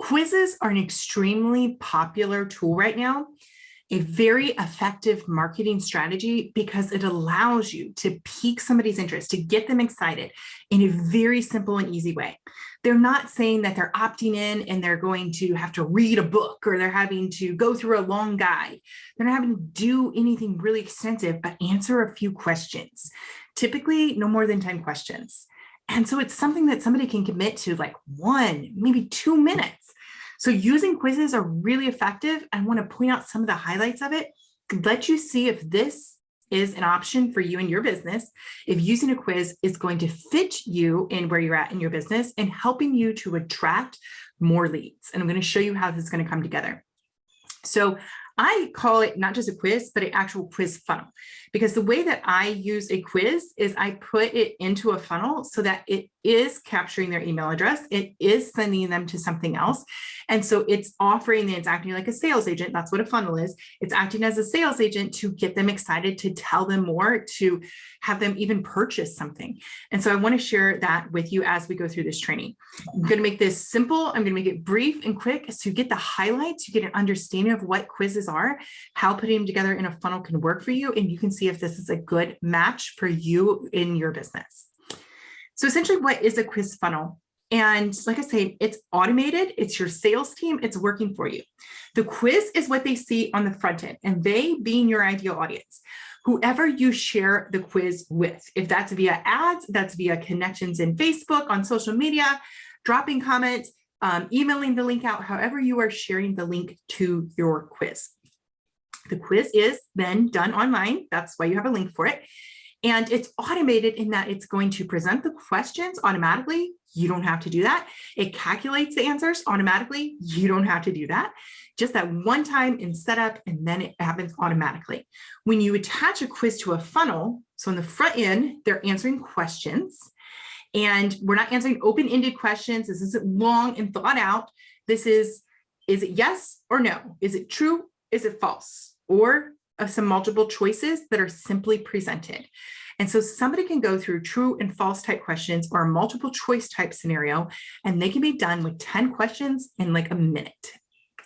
Quizzes are an extremely popular tool right now, a very effective marketing strategy because it allows you to pique somebody's interest, to get them excited in a very simple and easy way. They're not saying that they're opting in and they're going to have to read a book or they're having to go through a long guide. They're not having to do anything really extensive, but answer a few questions, typically no more than 10 questions. And so it's something that somebody can commit to like 1, maybe 2 minutes. So using quizzes are really effective. I want to point out some of the highlights of it to let you see if this is an option for you and your business, if using a quiz is going to fit you in where you're at in your business and helping you to attract more leads. And I'm going to show you how this is going to come together. So I call it not just a quiz, but an actual quiz funnel, because the way that I use a quiz is I put it into a funnel so that it is capturing their email address. It is sending them to something else. And so it's offering, it's acting like a sales agent. That's what a funnel is. It's acting as a sales agent to get them excited, to tell them more, to have them even purchase something. And so I want to share that with you as we go through this training. I'm going to make this simple. I'm going to make it brief and quick so you get the highlights, you get an understanding of what quizzes are, how putting them together in a funnel can work for you, and you can see if this is a good match for you in your business. So essentially, what is a quiz funnel? And like I say, it's automated. It's your sales team. It's working for you. The quiz is what they see on the front end, and they being your ideal audience. Whoever you share the quiz with, if that's via ads, that's via connections in Facebook, on social media, dropping comments, emailing the link out, however you are sharing the link to your quiz. The quiz is then done online. That's why you have a link for it. And it's automated in that it's going to present the questions automatically. You don't have to do that. It calculates the answers automatically. You don't have to do that. Just that one time in setup, and then it happens automatically. When you attach a quiz to a funnel, so in the front end, they're answering questions. And we're not answering open-ended questions. This isn't long and thought out. This is it yes or no? Is it true? Is it false? Or some multiple choices that are simply presented. And so somebody can go through true and false type questions or a multiple choice type scenario, and they can be done with 10 questions in like a minute,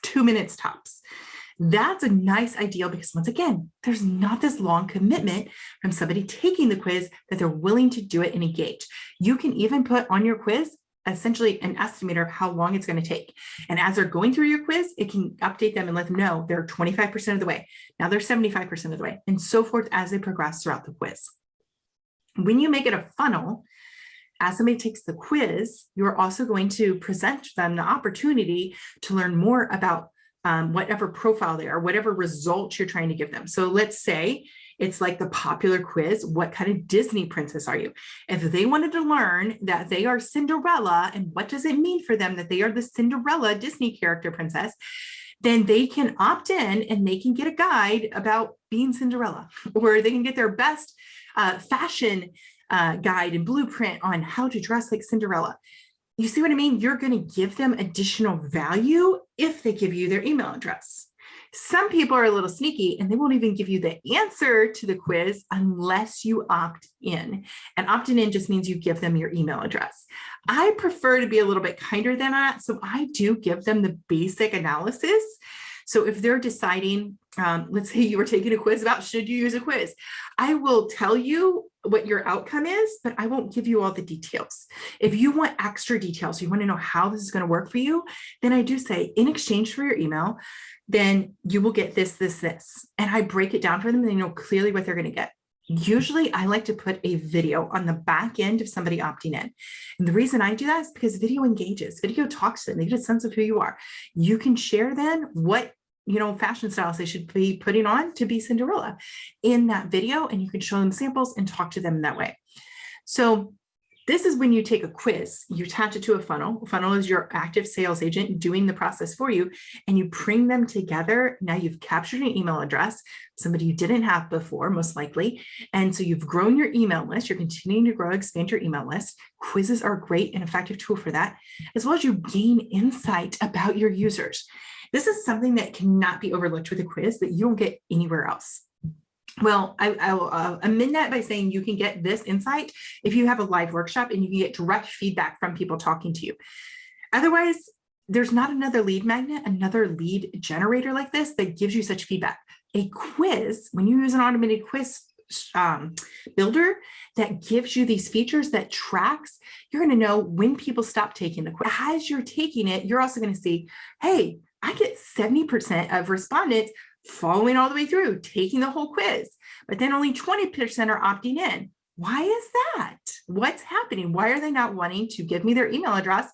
2 minutes tops. That's a nice ideal because once again, there's not this long commitment from somebody taking the quiz that they're willing to do it and engage. You can even put on your quiz essentially an estimator of how long it's going to take. And as they're going through your quiz, it can update them and let them know they're 25% of the way. Now they're 75% of the way, and so forth as they progress throughout the quiz. When you make it a funnel, as somebody takes the quiz, you're also going to present them the opportunity to learn more about whatever profile they are, whatever results you're trying to give them. So let's say it's like the popular quiz, what kind of Disney princess are you? If they wanted to learn that they are Cinderella and what does it mean for them that they are the Cinderella Disney character princess, then they can opt in and they can get a guide about being Cinderella, or they can get their best fashion guide and blueprint on how to dress like Cinderella. You see what I mean? You're going to give them additional value if they give you their email address. Some people are a little sneaky and they won't even give you the answer to the quiz unless you opt in. And opting in just means you give them your email address. I prefer to be a little bit kinder than that. So I do give them the basic analysis. So if they're deciding, let's say you were taking a quiz about should you use a quiz, I will tell you what your outcome is, but I won't give you all the details. If you want extra details, you want to know how this is going to work for you, then I do say in exchange for your email, then you will get this, this, this. And I break it down for them and they know clearly what they're going to get. Usually I like to put a video on the back end of somebody opting in. And the reason I do that is because video engages, video talks to them, they get a sense of who you are. You can share then what fashion styles they should be putting on to be Cinderella in that video, and you can show them samples and talk to them that way. So this is when you take a quiz, you attach it to a funnel. A funnel is your active sales agent doing the process for you, and you bring them together. Now you've captured an email address, somebody you didn't have before, most likely. And so you've grown your email list. You're continuing to grow, expand your email list. Quizzes are a great and effective tool for that, as well as you gain insight about your users. This is something that cannot be overlooked with a quiz that you don't get anywhere else. Well, I'll amend that by saying you can get this insight if you have a live workshop and you can get direct feedback from people talking to you. Otherwise, there's not another lead magnet, another lead generator like this that gives you such feedback. A quiz, when you use an automated quiz builder that gives you these features that tracks, you're going to know when people stop taking the quiz. As you're taking it, you're also going to see, hey, I get 70% of respondents following all the way through, taking the whole quiz, but then only 20% are opting in. Why is that? What's happening? Why are they not wanting to give me their email address?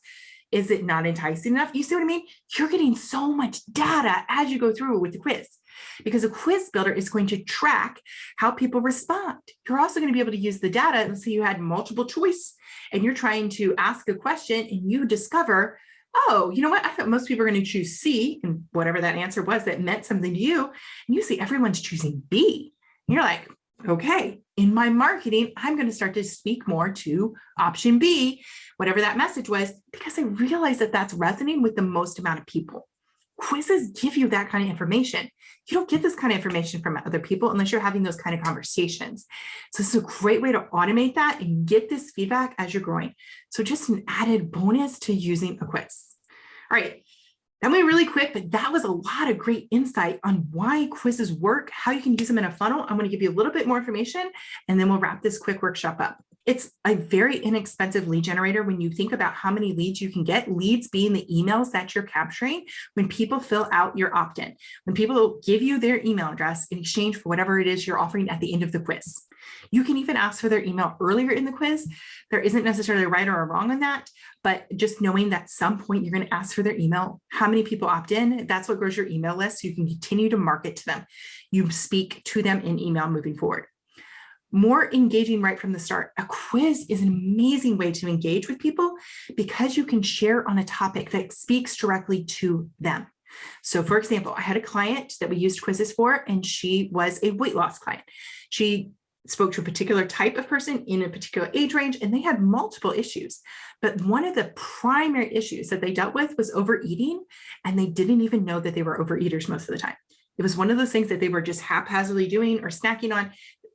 Is it not enticing enough? You see what I mean? You're getting so much data as you go through with the quiz, because a quiz builder is going to track how people respond. You're also going to be able to use the data. Let's say you had multiple choice and you're trying to ask a question and you discover, oh, you know what? I thought most people are going to choose C, and whatever that answer was that meant something to you. And you see everyone's choosing B. And you're like, okay, in my marketing, I'm going to start to speak more to option B, whatever that message was, because I realize that that's resonating with the most amount of people. Quizzes give you that kind of information. You don't get this kind of information from other people unless you're having those kind of conversations. So this is a great way to automate that and get this feedback as you're growing. So just an added bonus to using a quiz. All right. That went really quick, but that was a lot of great insight on why quizzes work, how you can use them in a funnel. I'm going to give you a little bit more information, and then we'll wrap this quick workshop up. It's a very inexpensive lead generator when you think about how many leads you can get, leads being the emails that you're capturing when people fill out your opt-in, when people give you their email address in exchange for whatever it is you're offering at the end of the quiz. You can even ask for their email earlier in the quiz. There isn't necessarily a right or a wrong on that, but just knowing that at some point you're going to ask for their email, how many people opt in, that's what grows your email list. So you can continue to market to them. You speak to them in email moving forward. More engaging right from the start. A quiz is an amazing way to engage with people because you can share on a topic that speaks directly to them. So for example, I had a client that we used quizzes for, and she was a weight loss client. She spoke to a particular type of person in a particular age range, and they had multiple issues. But one of the primary issues that they dealt with was overeating, and they didn't even know that they were overeaters most of the time. It was one of those things that they were just haphazardly doing or snacking on,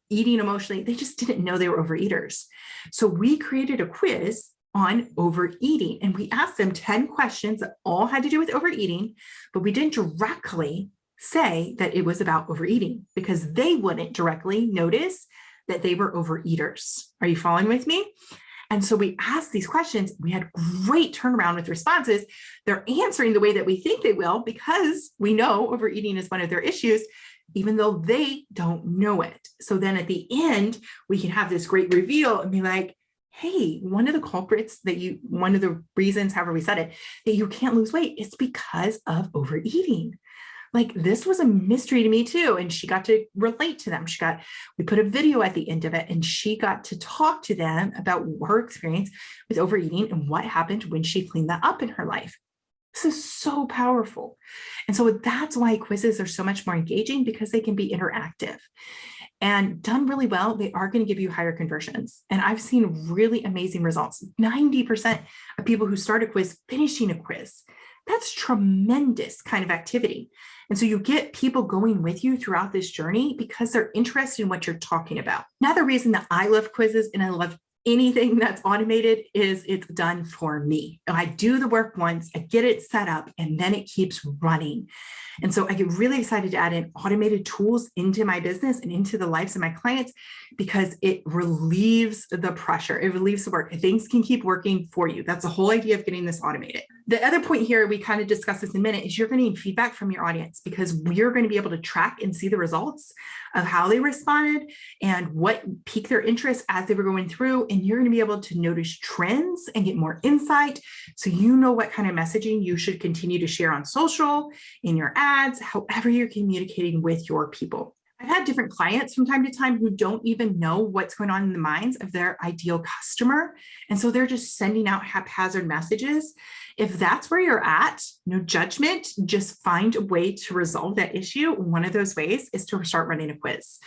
eating emotionally. They just didn't know they were overeaters. So we created a quiz on overeating, and we asked them 10 questions that all had to do with overeating, but we didn't directly say that it was about overeating because they wouldn't directly notice that they were overeaters. Are you following with me? And so we asked these questions. We had great turnaround with responses. They're answering the way that we think they will because we know overeating is one of their issues, even though they don't know it. So then at the end, we can have this great reveal and be like, hey, one of the culprits one of the reasons, however we said it, that you can't lose weight is because of overeating. Like, this was a mystery to me too. And she got to relate to them. We put a video at the end of it, and she got to talk to them about her experience with overeating and what happened when she cleaned that up in her life. This is so powerful. And so that's why quizzes are so much more engaging, because they can be interactive. And done really well, they are going to give you higher conversions. And I've seen really amazing results. 90% of people who start a quiz finishing a quiz. That's tremendous kind of activity. And so you get people going with you throughout this journey because they're interested in what you're talking about. Another reason that I love quizzes and I love anything that's automated is it's done for me. I do the work once, I get it set up, and then it keeps running. And so I get really excited to add in automated tools into my business and into the lives of my clients because it relieves the pressure. It relieves the work. Things can keep working for you. That's the whole idea of getting this automated. The other point here, we kind of discussed this in a minute, is you're going to need feedback from your audience because you're going to be able to track and see the results of how they responded and what piqued their interest as they were going through. And you're going to be able to notice trends and get more insight. So you know what kind of messaging you should continue to share on social, in your ads, however you're communicating with your people. I've had different clients from time to time who don't even know what's going on in the minds of their ideal customer. And so they're just sending out haphazard messages. If that's where you're at, no judgment, just find a way to resolve that issue. One of those ways is to start running a quiz.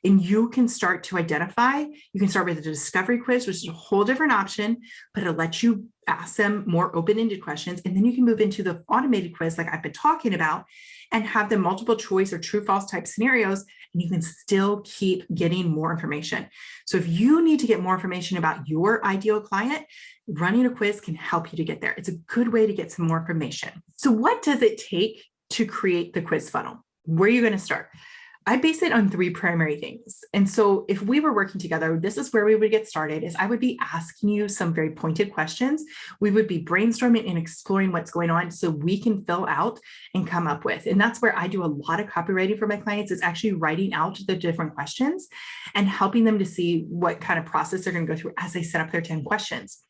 And you can start to identify, you can start with a discovery quiz, which is a whole different option, but it'll let you ask them more open-ended questions, and then you can move into the automated quiz like I've been talking about and have the multiple choice or true false type scenarios, and you can still keep getting more information. So if you need to get more information about your ideal client, running a quiz can help you to get there. It's a good way to get some more information. So what does it take to create the quiz funnel? Where are you going to start? I base it on 3 primary things. And so if we were working together, this is where we would get started, is I would be asking you some very pointed questions. We would be brainstorming and exploring what's going on so we can fill out and come up with. And that's where I do a lot of copywriting for my clients, is actually writing out the different questions and helping them to see what kind of process they're going to go through as they set up their 10 questions.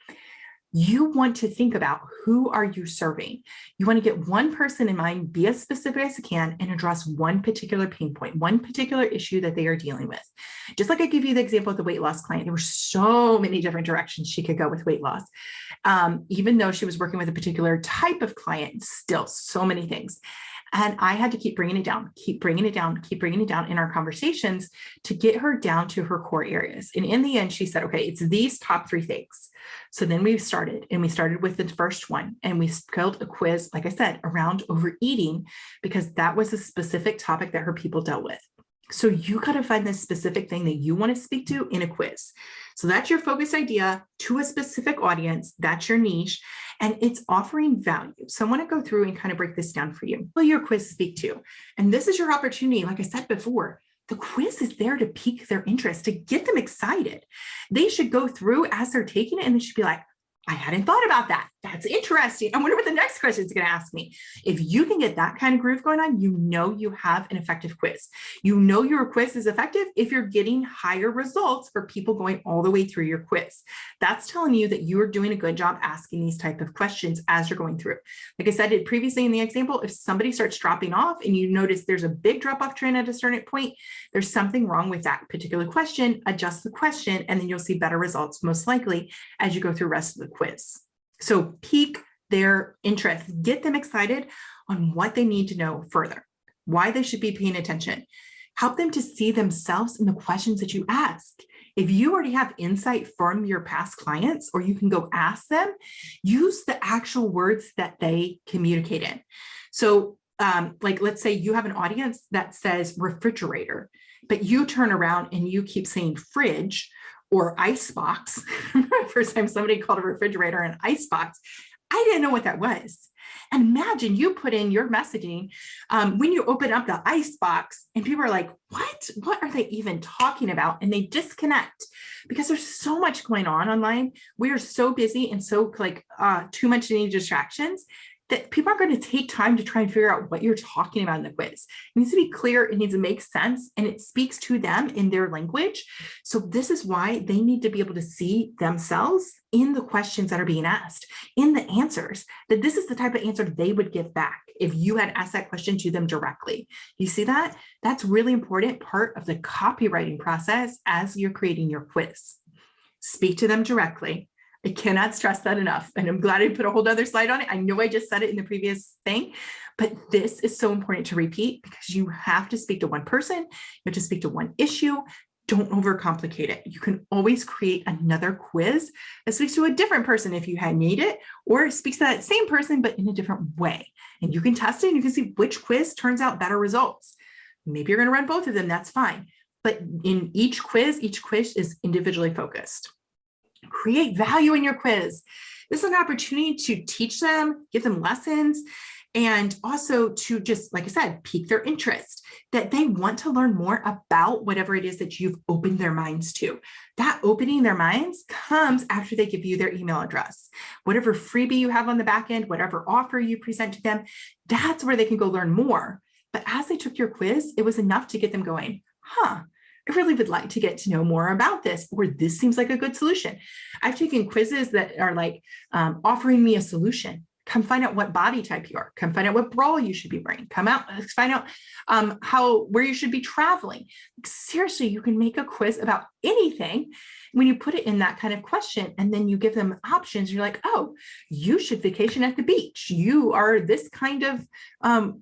You want to think about, who are you serving? You want to get one person in mind, be as specific as you can, and address one particular pain point, one particular issue that they are dealing with. Just like I give you the example of the weight loss client, there were so many different directions she could go with weight loss. Even though she was working with a particular type of client, still so many things. And I had to keep bringing it down, keep bringing it down, keep bringing it down in our conversations to get her down to her core areas. And in the end, she said, okay, it's these top 3 things. So then we started with the first one, and we built a quiz, like I said, around overeating, because that was a specific topic that her people dealt with. So you got to find the specific thing that you want to speak to in a quiz. So that's your focus idea to a specific audience. That's your niche, and it's offering value. So I want to go through and kind of break this down for you. What will your quiz speak to? And this is your opportunity. Like I said before, the quiz is there to pique their interest, to get them excited. They should go through as they're taking it, and they should be like, I hadn't thought about that. That's interesting. I wonder what the next question is going to ask me. If you can get that kind of groove going on, you know you have an effective quiz. You know your quiz is effective if you're getting higher results for people going all the way through your quiz. That's telling you that you're doing a good job asking these type of questions as you're going through. Like I said previously in the example, if somebody starts dropping off and you notice there's a big drop-off trend at a certain point, there's something wrong with that particular question. Adjust the question, and then you'll see better results most likely as you go through the rest of the quiz. So pique their interest, get them excited on what they need to know further, why they should be paying attention. Help them to see themselves in the questions that you ask. If you already have insight from your past clients, or you can go ask them, use the actual words that they communicate in. So like, let's say you have an audience that says refrigerator, but you turn around and you keep saying fridge or icebox. First time somebody called a refrigerator an icebox, I didn't know what that was. And imagine you put in your messaging when you open up the icebox and people are like, what are they even talking about? And they disconnect because there's so much going on online. We are so busy and so like too much any distractions that people are going to take time to try and figure out what you're talking about in the quiz. It needs to be clear, it needs to make sense, and it speaks to them in their language. So this is why they need to be able to see themselves in the questions that are being asked, in the answers, that this is the type of answer they would give back if you had asked that question to them directly. You see that? That's really important part of the copywriting process as you're creating your quiz. Speak to them directly. I cannot stress that enough. And I'm glad I put a whole other slide on it. I know I just said it in the previous thing, but this is so important to repeat because you have to speak to one person. You have to speak to one issue. Don't overcomplicate it. You can always create another quiz that speaks to a different person if you need it, or speaks to that same person, but in a different way. And you can test it and you can see which quiz turns out better results. Maybe you're going to run both of them. That's fine. But in each quiz is individually focused. Create value in your quiz. This is an opportunity to teach them, give them lessons, and also to just, like I said, pique their interest, that they want to learn more about whatever it is that you've opened their minds to. That opening their minds comes after they give you their email address. Whatever freebie you have on the back end, whatever offer you present to them, that's where they can go learn more. But as they took your quiz, it was enough to get them going, I really would like to get to know more about this, or this seems like a good solution. I've taken quizzes that are like offering me a solution. Come find out what body type you are. Come find out what bra you should be wearing. Come out, find out where you should be traveling. Seriously, you can make a quiz about anything when you put it in that kind of question, and then you give them options. You're like, oh, you should vacation at the beach. You are this kind of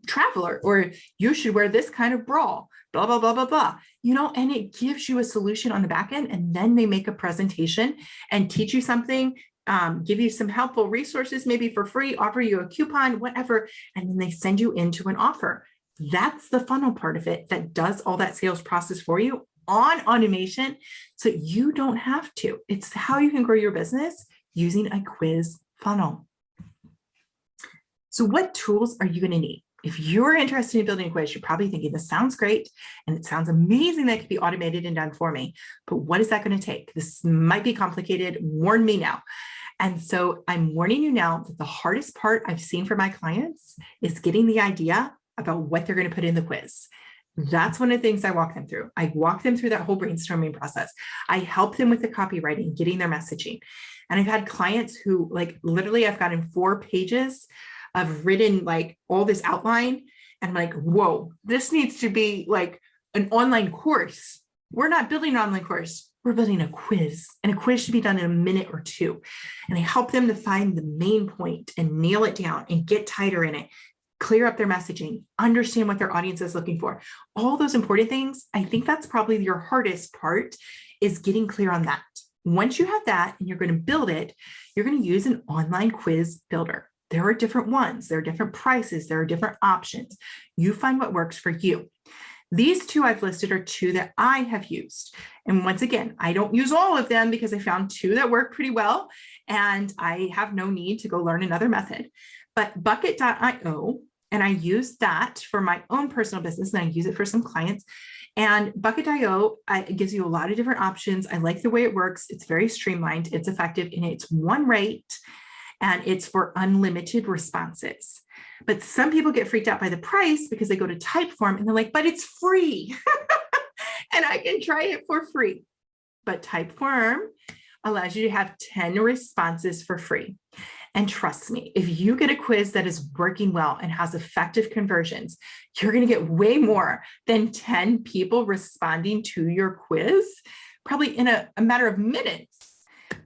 traveler, or you should wear this kind of bra, blah, blah, blah, blah, blah. You know, and it gives you a solution on the back end, and then they make a presentation and teach you something give you some helpful resources, maybe for free, offer you a coupon, whatever, and then they send you into an offer. That's the funnel part of it that does all that sales process for you on automation, so you don't have to. It's how you can grow your business using a quiz funnel. So what tools are you going to need? If you're interested in building a quiz, you're probably thinking, this sounds great and it sounds amazing that it could be automated and done for me, but what is that going to take? This might be complicated. Warn me now. And so I'm warning you now that the hardest part I've seen for my clients is getting the idea about what they're going to put in the quiz. That's one of the things I walk them through. I walk them through that whole brainstorming process. I help them with the copywriting, getting their messaging. And I've had clients who, like, literally I've gotten 4 pages of written, like, all this outline. And I'm like, whoa, this needs to be like an online course. We're not building an online course. We're building a quiz, and a quiz should be done in a minute or 2. And I help them to find the main point and nail it down and get tighter in it, clear up their messaging, understand what their audience is looking for. All those important things. I think that's probably your hardest part, is getting clear on that. Once you have that and you're going to build it, you're going to use an online quiz builder. There are different ones. There are different prices. There are different options. You find what works for you. These 2 I've listed are 2 that I have used. And once again, I don't use all of them because I found 2 that work pretty well, and I have no need to go learn another method. But Bucket.io, and I use that for my own personal business, and I use it for some clients. And Bucket.io gives you a lot of different options. I like the way it works. It's very streamlined, it's effective, and it's one rate, and it's for unlimited responses. But some people get freaked out by the price because they go to Typeform and they're like, but it's free. And I can try it for free. But Typeform allows you to have 10 responses for free. And trust me, if you get a quiz that is working well and has effective conversions, you're going to get way more than 10 people responding to your quiz, probably in a matter of minutes.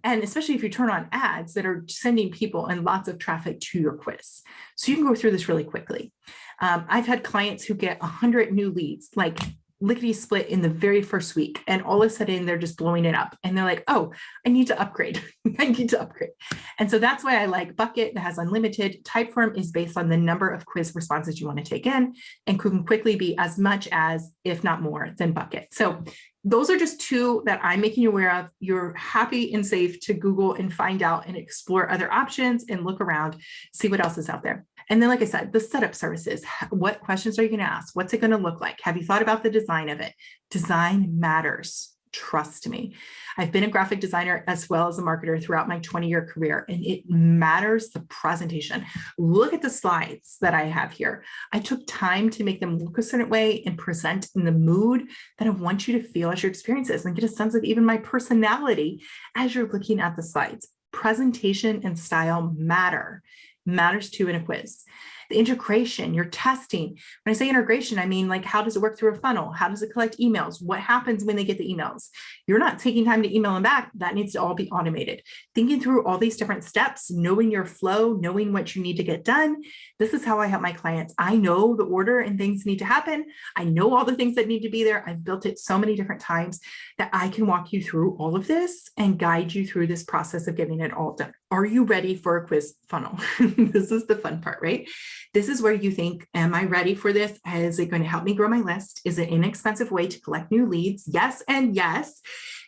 And especially if you turn on ads that are sending people and lots of traffic to your quiz. So you can go through this really quickly. I've had clients who get 100 new leads, like lickety split in the very first week. And all of a sudden they're just blowing it up. And they're like, oh, I need to upgrade. I need to upgrade. And so that's why I like Bucket that has unlimited. Typeform is based on the number of quiz responses you want to take in, and can quickly be as much as, if not more, than Bucket. So those are just 2 that I'm making you aware of. You're happy and safe to Google and find out and explore other options and look around, see what else is out there. And then, like I said, the setup services. What questions are you going to ask? What's it going to look like? Have you thought about the design of it? Design matters. Trust me. I've been a graphic designer as well as a marketer throughout my 20-year career, and it matters the presentation. Look at the slides that I have here. I took time to make them look a certain way and present in the mood that I want you to feel as your experiences, and get a sense of even my personality as you're looking at the slides. Presentation and style matters too in a quiz. The integration, your testing. When I say integration, I mean, like, how does it work through a funnel? How does it collect emails? What happens when they get the emails? You're not taking time to email them back. That needs to all be automated. Thinking through all these different steps, knowing your flow, knowing what you need to get done. This is how I help my clients. I know the order and things need to happen. I know all the things that need to be there. I've built it so many different times that I can walk you through all of this and guide you through this process of getting it all done. Are you ready for a quiz funnel? This is the fun part, right? This is where you think, am I ready for this? Is it going to help me grow my list? Is it an inexpensive way to collect new leads? Yes and yes.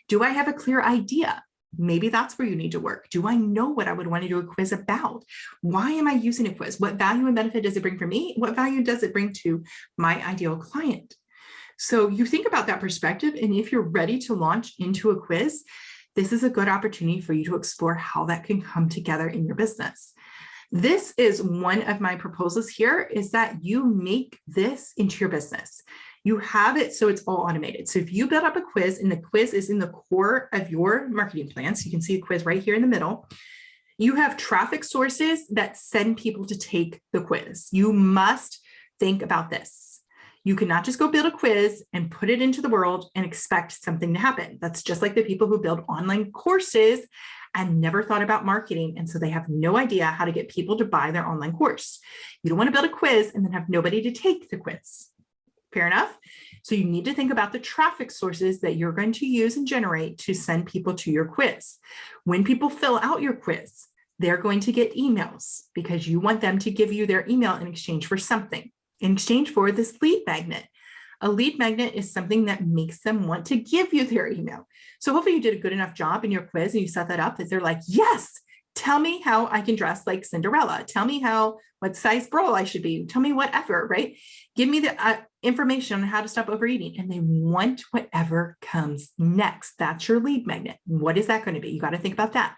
Do I have a clear idea? Maybe that's where you need to work. Do I know what I would want to do a quiz about? Why am I using a quiz? What value and benefit does it bring for me? What value does it bring to my ideal client? So you think about that perspective, and if you're ready to launch into a quiz, this is a good opportunity for you to explore how that can come together in your business. This is one of my proposals here, is that you make this into your business. You have it so it's all automated. So if you build up a quiz and the quiz is in the core of your marketing plan, so you can see a quiz right here in the middle, you have traffic sources that send people to take the quiz. You must think about this. You cannot just go build a quiz and put it into the world and expect something to happen. That's just like the people who build online courses and never thought about marketing. And so they have no idea how to get people to buy their online course. You don't want to build a quiz and then have nobody to take the quiz. Fair enough. So you need to think about the traffic sources that you're going to use and generate to send people to your quiz. When people fill out your quiz, they're going to get emails because you want them to give you their email in exchange for something, in exchange for this lead magnet. A lead magnet is something that makes them want to give you their email. So hopefully you did a good enough job in your quiz and you set that up that they're like, yes, tell me how I can dress like Cinderella. Tell me what size bra I should be. Tell me whatever, right? Give me the information on how to stop overeating. And they want whatever comes next. That's your lead magnet. What is that going to be? You got to think about that.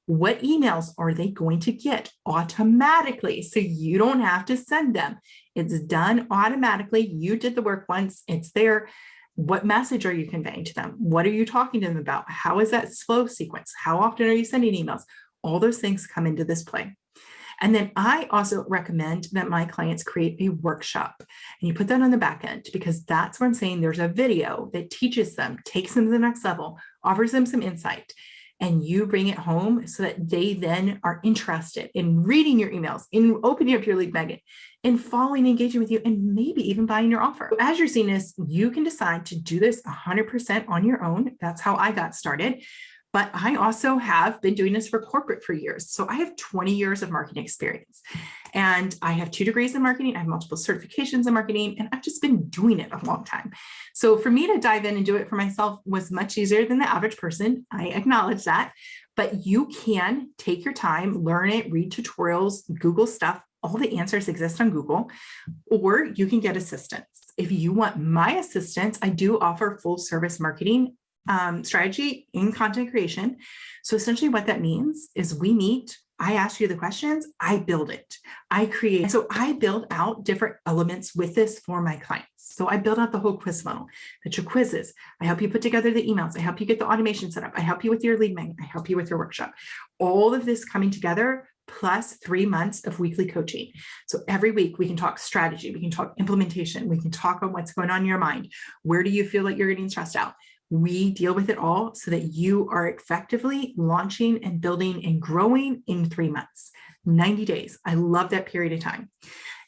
What emails are they going to get automatically? So you don't have to send them. It's done automatically. You did the work once. It's there. What message are you conveying to them? What are you talking to them about? How is that flow sequence? How often are you sending emails? All those things come into this play. And then I also recommend that my clients create a workshop and you put that on the back end because that's where I'm saying there's a video that teaches them, takes them to the next level, offers them some insight, and you bring it home so that they then are interested in reading your emails, in opening up your lead magnet, in following, engaging with you, and maybe even buying your offer. As you're seeing this, you can decide to do this 100% on your own. That's how I got started. But I also have been doing this for corporate for years. So I have 20 years of marketing experience and I have 2 degrees in marketing. I have multiple certifications in marketing and I've just been doing it a long time. So for me to dive in and do it for myself was much easier than the average person. I acknowledge that, but you can take your time, learn it, read tutorials, Google stuff. All the answers exist on Google, or you can get assistance. If you want my assistance, I do offer full service marketing strategy in content creation. So essentially what that means is we meet, I ask you the questions, I build it, I create. So I build out different elements with this for my clients. So I build out the whole quiz funnel, that's your quizzes. I help you put together the emails. I help you get the automation set up. I help you with your lead magnet. I help you with your workshop. All of this coming together plus 3 months of weekly coaching. So every week we can talk strategy, we can talk implementation, we can talk on what's going on in your mind. Where do you feel like you're getting stressed out? We deal with it all so that you are effectively launching and building and growing in 3 months, 90 days. I love that period of time.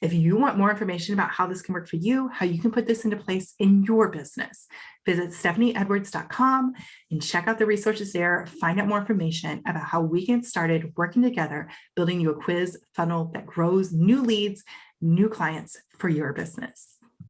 If you want more information about how this can work for you, how you can put this into place in your business, visit stephanieedwards.com and check out the resources there. Find out more information about how we get started working together, building you a quiz funnel that grows new leads, new clients for your business.